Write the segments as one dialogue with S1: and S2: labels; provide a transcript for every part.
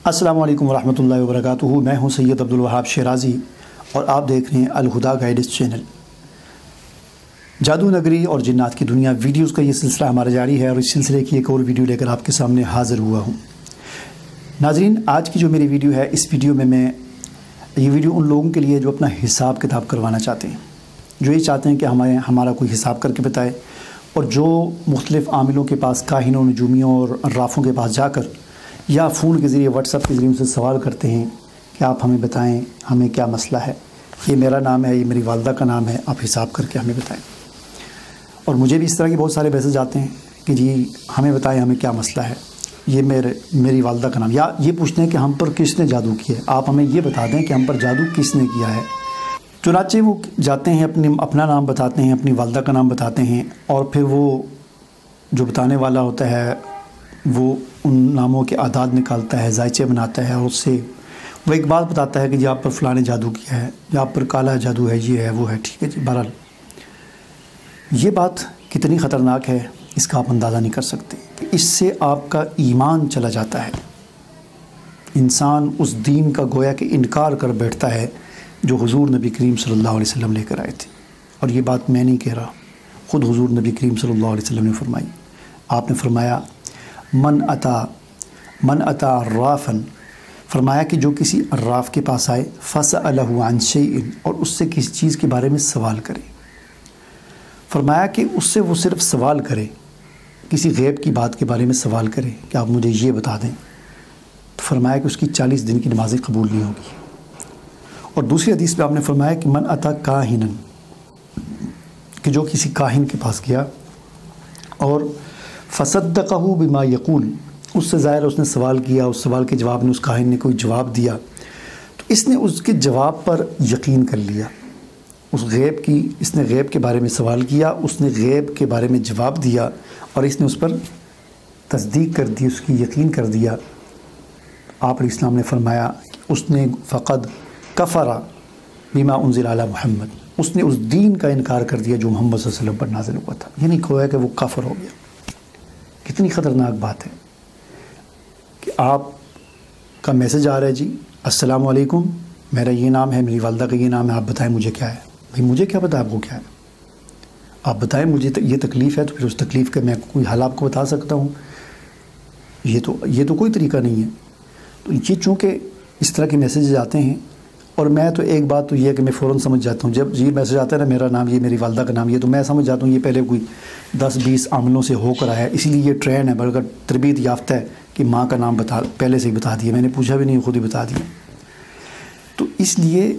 S1: السلام علیکم ورحمۃ اللہ وبرکاتہ۔ میں ہوں سید عبدالوہاب شیرازی اور آپ دیکھ رہے ہیں الہدا گائیڈنس چینل۔ جادو نگری اور جنات کی دنیا ویڈیوز کا یہ سلسلہ ہمارا جاری ہے اور اس سلسلے کی ایک اور ویڈیو لے کر آپ کے سامنے حاضر ہوا ہوں۔ ناظرین، آج کی جو میری ویڈیو ہے، اس ویڈیو میں یہ ویڈیو ان لوگوں کے لیے جو اپنا حساب کتاب کروانا چاہتے ہیں، جو یہ چاہتے ہیں کہ ہمارا کوئی حساب کر کے بتائے، اور جو مختلف عاملوں کے پاس، کاہنوں، نجومیوں اور عرافوں کے پاس جا کر یا فون کے ذریعے، واٹس ایپ کے ذریعے ان سے سوال کرتے ہیں کہ آپ ہمیں بتائیں ہمیں کیا مسئلہ ہے، یہ میرا نام ہے، یہ میری والدہ کا نام ہے، آپ حساب کر کے ہمیں بتائیں۔ اور مجھے بھی اس طرح کے بہت سارے میسیج آتے ہیں کہ جی ہمیں بتائیں ہمیں کیا مسئلہ ہے، یہ میری والدہ کا نام، یا یہ پوچھتے ہیں کہ ہم پر کس نے جادو کیا ہے، آپ ہمیں یہ بتا دیں کہ ہم پر جادو کس نے کیا ہے۔ چنانچہ وہ جاتے ہیں، اپنا نام بتاتے ہیں، اپنی والدہ کا نام بتاتے ہیں، اور پھر وہ جو بتانے والا ہوتا ہے وہ ان ناموں کے اعداد نکالتا ہے، ذائچے بناتا ہے، اور اس سے وہ ایک بات بتاتا ہے کہ جی آپ پر فلاں نے جادو کیا ہے، یا آپ پر کالا جادو ہے، یہ ہے وہ ہے، ٹھیک ہے جی۔ بہرحال یہ بات کتنی خطرناک ہے اس کا آپ اندازہ نہیں کر سکتے۔ اس سے آپ کا ایمان چلا جاتا ہے، انسان اس دین کا گویا کہ انکار کر بیٹھتا ہے جو حضور نبی کریم صلی اللہ علیہ وسلم لے کر آئے تھے۔ اور یہ بات میں نہیں کہہ رہا، خود حضور نبی کریم صلی اللہ علیہ وسلم نے فرمائی۔ آپ نے فرمایا من اتا عرافا، فرمایا کہ جو کسی عراف کے پاس آئے، فسألہ عن شیء، اور اس سے کسی چیز کے بارے میں سوال کرے، فرمایا کہ اس سے وہ صرف سوال کرے، کسی غیب کی بات کے بارے میں سوال کرے کہ آپ مجھے یہ بتا دیں، تو فرمایا کہ اس کی 40 دن کی نمازیں قبول نہیں ہوگی۔ اور دوسری حدیث پہ آپ نے فرمایا کہ من اتا کاہنا، کہ جو کسی کاہن کے پاس گیا اور فصدقہ بما یقول، اس سے ظاہر اس نے سوال کیا، اس سوال کے جواب میں اس کاہن نے کوئی جواب دیا، تو اس نے اس کے جواب پر یقین کر لیا، اس نے غیب کے بارے میں سوال کیا، اس نے غیب کے بارے میں جواب دیا، اور اس نے اس پر تصدیق کر دی، اس کی یقین کر دیا۔ آپ علیہ السلام نے فرمایا کہ اس نے فقد کفر بما انزل علی محمد، اس نے اس دین کا انکار کر دیا جو محمد صلی اللہ علیہ وسلم پر نازل ہوا تھا، یعنی گویا کہ وہ کافر ہو گیا۔ کتنی خطرناک بات ہے کہ آپ کا میسج آ رہا ہے، جی السلام علیکم، میرا یہ نام ہے، میری والدہ کا یہ نام ہے، آپ بتائیں مجھے کیا ہے۔ بھئی مجھے کیا پتہ آپ کو کیا ہے، آپ بتائیں مجھے یہ تکلیف ہے، تو پھر اس تکلیف کا میں کوئی حل آپ کو بتا سکتا ہوں، یہ تو کوئی طریقہ نہیں ہے۔ تو یہ چونکہ اس طرح کے میسیجز آتے ہیں، اور میں تو ایک بات تو یہ ہے کہ میں فوراً سمجھ جاتا ہوں، جب یہ میسیج آتا ہے نا میرا نام، یہ میری والدہ کا نام، یہ تو میں سمجھ جاتا ہوں یہ پہلے کوئی 10-20 عاملوں سے ہو کر آیا ہے، اسی لیے یہ ٹرین ہے، بلکہ تربیت یافتہ ہے کہ ماں کا نام پہلے سے ہی بتا دیا، میں نے پوچھا بھی نہیں، خود ہی بتا دیا۔ تو اس لیے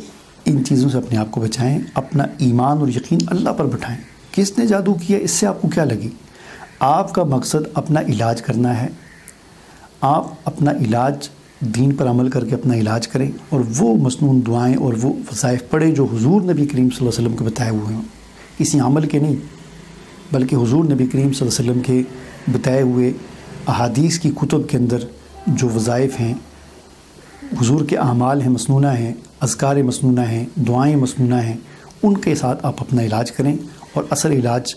S1: ان چیزوں سے اپنے آپ کو بچائیں، اپنا ایمان اور یقین اللہ پر بٹھائیں۔ کس نے جادو کیا اس سے آپ کو کیا لگی؟ آپ کا مقصد اپنا علاج کرنا ہے، آپ اپنا علاج دین پر عمل کر کے اپنا علاج کریں، اور وہ مسنون دعائیں اور وہ وظائف پڑھیں جو حضور نبی کریم صلی اللہ علیہ وسلم کو بتائے ہوئے ہیں، کسی عمل کے نہیں، بلکہ حضور نبی کریم صلی اللہ علیہ وسلم کے بتائے ہوئے احادیث کی کتب کے اندر جو وظائف ہیں، حضور کے اعمال ہیں، مسنونہ ہیں، اذکار مسنونہ ہیں، دعائیں مسنونہ ہیں، ان کے ساتھ آپ اپنا علاج کریں۔ اور اصل علاج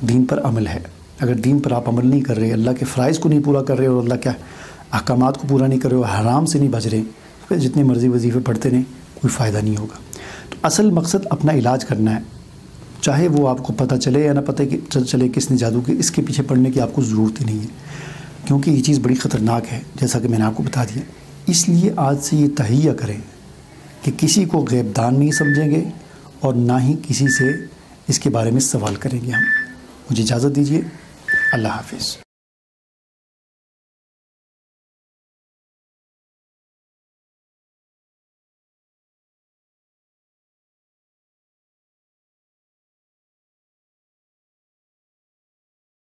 S1: دین پر عمل ہے۔ اگر دین پر آپ عمل نہیں کر رہے، اللہ کے فرائض کو نہیں پورا کر رہے، اور اللہ کے احکامات کو پورا نہیں کر رہے، اور حرام سے نہیں بچ رہے، پھر جتنے مرضی وظیفے پڑھتے رہیں کوئی فائدہ نہیں ہوگا۔ تو اصل مقصد اپنا علاج کرنا ہے، چاہے وہ آپ کو پتہ چلے یا نہ پتہ چلے کس نے جادو کی، اس کے پیچھے پڑنے کی آپ کو ضرورت ہی نہیں ہے، کیونکہ یہ چیز بڑی خطرناک ہے، جیسا کہ میں نے آپ کو بتا دیا۔ اس لیے آج سے یہ تہیہ کریں کہ کسی کو غیب دان نہیں سمجھیں گے، اور نہ ہی کسی سے اس کے بارے میں سوال کریں گے ہم۔ مجھے اجازت دیجیے، اللہ حافظ۔